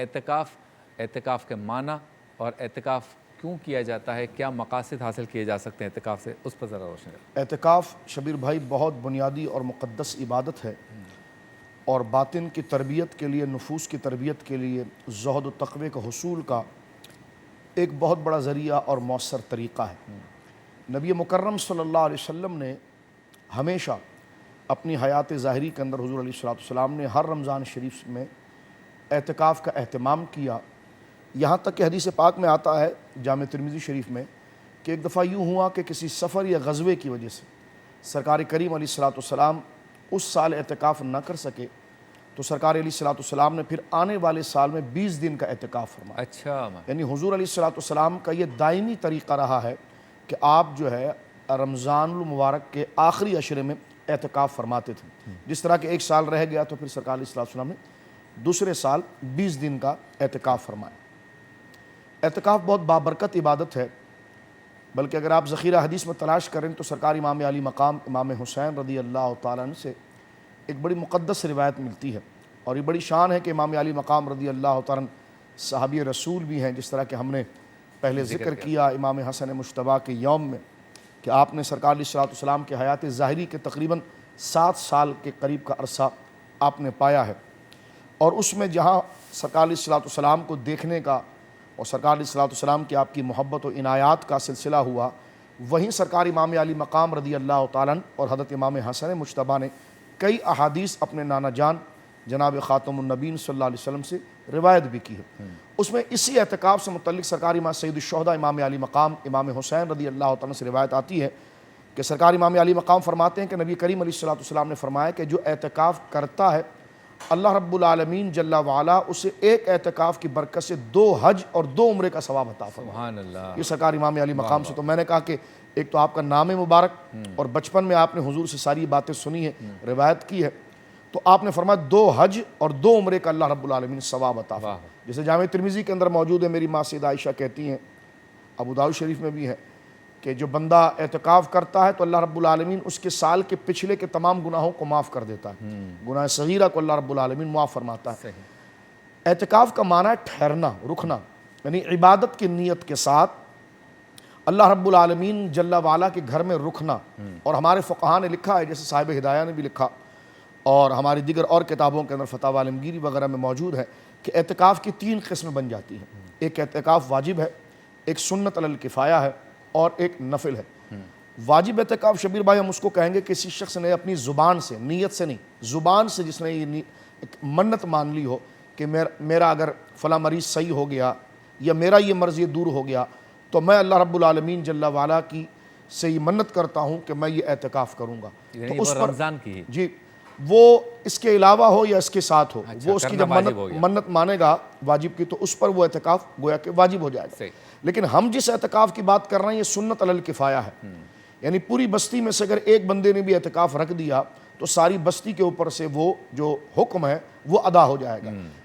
اعتکاف کے معنی اور اعتکاف کیوں کیا جاتا ہے، کیا مقاصد حاصل کیے جا سکتے ہیں اعتکاف سے، اس پر ذرا روشنی ڈالیں۔ اعتکاف شبیر بھائی بہت بنیادی اور مقدس عبادت ہے، اور باطن کی تربیت کے لیے، نفوس کی تربیت کے لیے، زہد و تقوی کے حصول کا ایک بہت بڑا ذریعہ اور مؤثر طریقہ ہے۔ نبی مکرم صلی اللہ علیہ وسلم نے ہمیشہ اپنی حیات ظاہری کے اندر حضور علیہ السلام نے ہر رمضان شریف میں اعتکاف کا اہتمام کیا، یہاں تک کہ حدیث پاک میں آتا ہے جامع ترمذی شریف میں کہ ایک دفعہ یوں ہوا کہ کسی سفر یا غزوے کی وجہ سے سرکار کریم علیہ السلام اس سال اعتکاف نہ کر سکے، تو سرکار علیہ السلام نے پھر آنے والے سال میں 20 دن کا اعتکاف فرمایا۔ اچھا، یعنی حضور علیہ السلام کا یہ دائمی طریقہ رہا ہے کہ آپ جو ہے رمضان المبارک کے آخری عشرے میں اعتکاف فرماتے تھے۔ جس طرح کہ ایک سال رہ گیا تو پھر سرکار علیہ السلام نے دوسرے سال 20 دن کا اعتکاف فرمایا۔ اعتکاف بہت بابرکت عبادت ہے، بلکہ اگر آپ ذخیرہ حدیث میں تلاش کریں تو سرکار امام علی مقام امام حسین رضی اللہ تعالیٰ عنہ سے ایک بڑی مقدس روایت ملتی ہے، اور یہ بڑی شان ہے کہ امام علی مقام رضی اللہ تعالیٰ عنہ صحابی رسول بھی ہیں، جس طرح کہ ہم نے پہلے ذکر کیا امام حسن مجتبیٰ کے یوم میں کہ آپ نے سرکار علیہ السلام کے حیات ظاہری کے تقریباً 7 سال کے قریب کا عرصہ آپ نے پایا ہے، اور اس میں جہاں سرکار علیہ السلام کو دیکھنے کا اور سرکار علیہ السلام کی آپ کی محبت و عنایات کا سلسلہ ہوا، وہیں سرکار امام علی مقام رضی اللہ تعالیٰ عنہ اور حضرت امام حسن مجتبیٰ نے کئی احادیث اپنے نانا جان جناب خاتم النبیین صلی اللہ علیہ وسلم سے روایت بھی کی ہے۔ اس میں اسی اعتکاف سے متعلق سرکار امام سید الشہداء امام علی مقام امام حسین رضی اللہ تعالیٰ سے روایت آتی ہے کہ سرکار امام علی مقام فرماتے ہیں کہ نبی کریم علیہ السلام نے فرمایا کہ جو اعتکاف کرتا ہے اللہ رب العالمین جل وعلا اسے ایک اعتکاف کی برکت سے 2 حج اور 2 عمرے کا ثواب عطا فرمائے۔ سبحان اللہ۔ یہ سرکار امام علی مقام سے، تو میں نے کہا کہ ایک تو آپ کا نام مبارک، اور بچپن میں آپ نے حضور سے ساری باتیں سنی ہے، روایت کی ہے، تو آپ نے فرمایا 2 حج اور 2 عمرے کا اللہ رب العالمین ثواب عطا فرمائے۔ جیسے جامع ترمذی کے اندر موجود ہے، میری ماں سیدہ عائشہ کہتی ہیں، ابو داؤد شریف میں بھی ہے کہ جو بندہ اعتکاف کرتا ہے تو اللہ رب العالمین اس کے سال کے پچھلے کے تمام گناہوں کو معاف کر دیتا ہے، گناہ صغیرہ کو اللہ رب العالمین معاف فرماتا ہے۔ اعتکاف کا معنی ہے ٹھہرنا، رکنا، یعنی عبادت کی نیت کے ساتھ اللہ رب العالمین جل وعلا کے گھر میں رکنا۔ اور ہمارے فقہاء نے لکھا ہے، جیسے صاحب ہدایہ نے بھی لکھا اور ہماری دیگر اور کتابوں کے اندر فتاوی عالمگیری وغیرہ میں موجود ہے کہ اعتکاف کی 3 قسمیں بن جاتی ہیں۔ ایک اعتکاف واجب ہے، ایک سنت علی الکفایہ ہے، اور ایک نفل ہے۔ واجب اعتکاف شبیر بھائی ہم اس کو کہیں گے کسی شخص نے اپنی زبان سے، نیت سے نہیں، زبان سے جس نے یہ منت مان لی ہو کہ میرا اگر فلاں مریض صحیح ہو گیا یا میرا یہ مرض یہ دور ہو گیا تو میں اللہ رب العالمین جل وعلا کی سے یہ منت کرتا ہوں کہ میں یہ اعتکاف کروں گا، تو اس پر رمضان کی جی وہ اس کے علاوہ ہو یا اس کے ساتھ ہو، وہ اس کی جب منت مانے گا واجب کی تو اس پر وہ اعتکاف گویا کہ واجب ہو جائے گا۔ لیکن ہم جس اعتکاف کی بات کر رہے ہیں یہ سنت علی الکفایہ ہے، یعنی پوری بستی میں سے اگر ایک بندے نے بھی اعتکاف رکھ دیا تو ساری بستی کے اوپر سے وہ جو حکم ہے وہ ادا ہو جائے گا۔